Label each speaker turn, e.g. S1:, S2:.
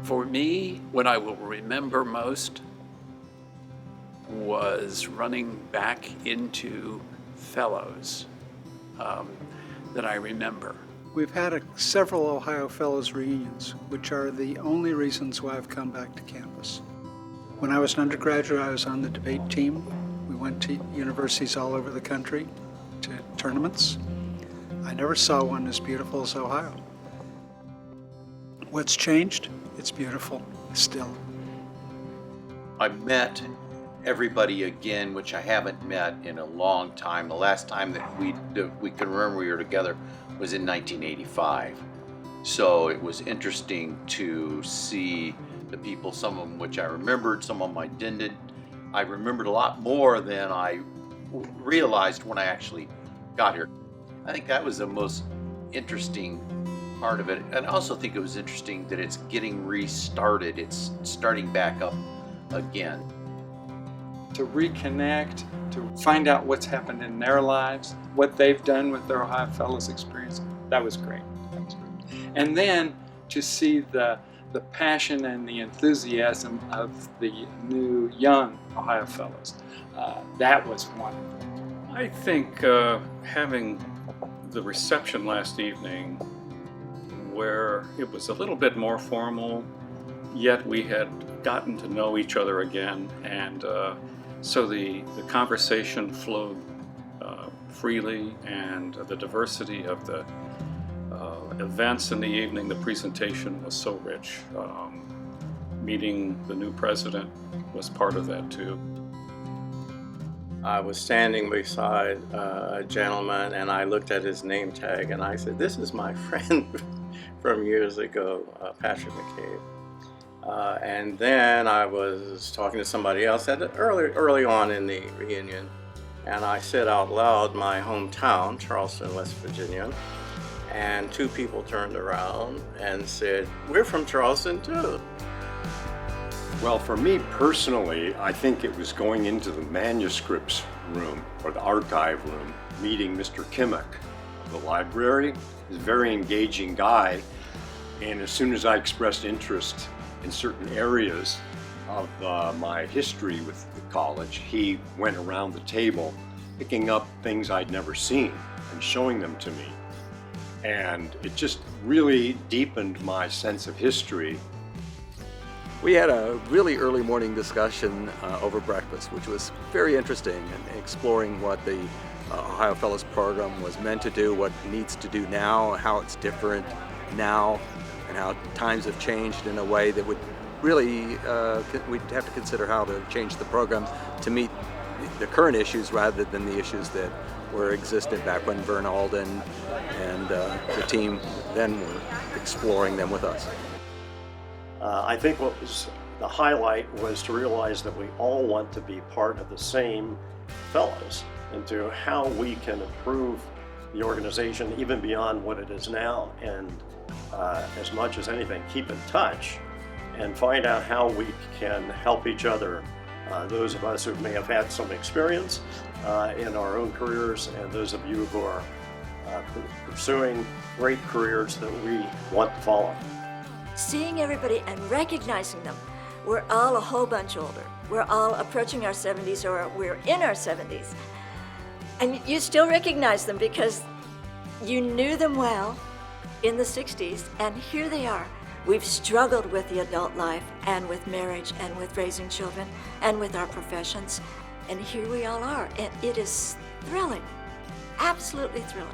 S1: For me, what I will remember most was running back into fellows that I remember.
S2: We've had several Ohio Fellows reunions, which are the only reasons why I've come back to campus. When I was an undergraduate, I was on the debate team. We went to universities all over the country to tournaments. I never saw one as beautiful as Ohio. What's changed? It's beautiful still.
S3: I met everybody again, which I haven't met in a long time. The last time that we can remember we were together was in 1985. So it was interesting to see the people, some of them which I remembered, some of them I didn't. I remembered a lot more than I realized when I actually got here. I think that was the most interesting part of it. And I also think it was interesting that it's getting restarted. It's starting back up again.
S4: To reconnect, to find out what's happened in their lives, what they've done with their Ohio Fellows experience, that was great. That was great. And then to see the passion and the enthusiasm of the new young Ohio Fellows, that was wonderful.
S5: I think having the reception last evening, where it was a little bit more formal, yet we had gotten to know each other again, and so the conversation flowed freely, and the diversity of the events in the evening, the presentation was so rich. Meeting the new president was part of that too.
S6: I was standing beside a gentleman, and I looked at his name tag and I said, "This is my friend from years ago, Patrick McCabe." And then I was talking to somebody else early on in the reunion, and I said out loud my hometown, Charleston, West Virginia, and two people turned around and said, "We're from Charleston too."
S7: Well, for me personally, I think it was going into the manuscripts room or the archive room, meeting Mr. Kimmick of the library. He's a very engaging guy, and as soon as I expressed interest in certain areas of my history with the college, he went around the table picking up things I'd never seen and showing them to me. And it just really deepened my sense of history.
S8: We had a really early morning discussion over breakfast, which was very interesting, and exploring what the Ohio Fellows program was meant to do, what it needs to do now, how it's different now, and how times have changed in a way that would really, we'd have to consider how to change the program to meet the current issues rather than the issues that were existed back when Vern Alden and the team then were exploring them with us.
S9: I think what was the highlight was to realize that we all want to be part of the same fellows, and to how we can improve the organization even beyond what it is now, and as much as anything, keep in touch and find out how we can help each other. Those of us who may have had some experience in our own careers, and those of you who are pursuing great careers that we want to follow.
S10: Seeing everybody and recognizing them. We're all a whole bunch older. We're all approaching our 70s, or we're in our 70s. And you still recognize them because you knew them well in the 60s, and here they are. We've struggled with the adult life, and with marriage, and with raising children, and with our professions, and here we all are, and it is thrilling, absolutely thrilling.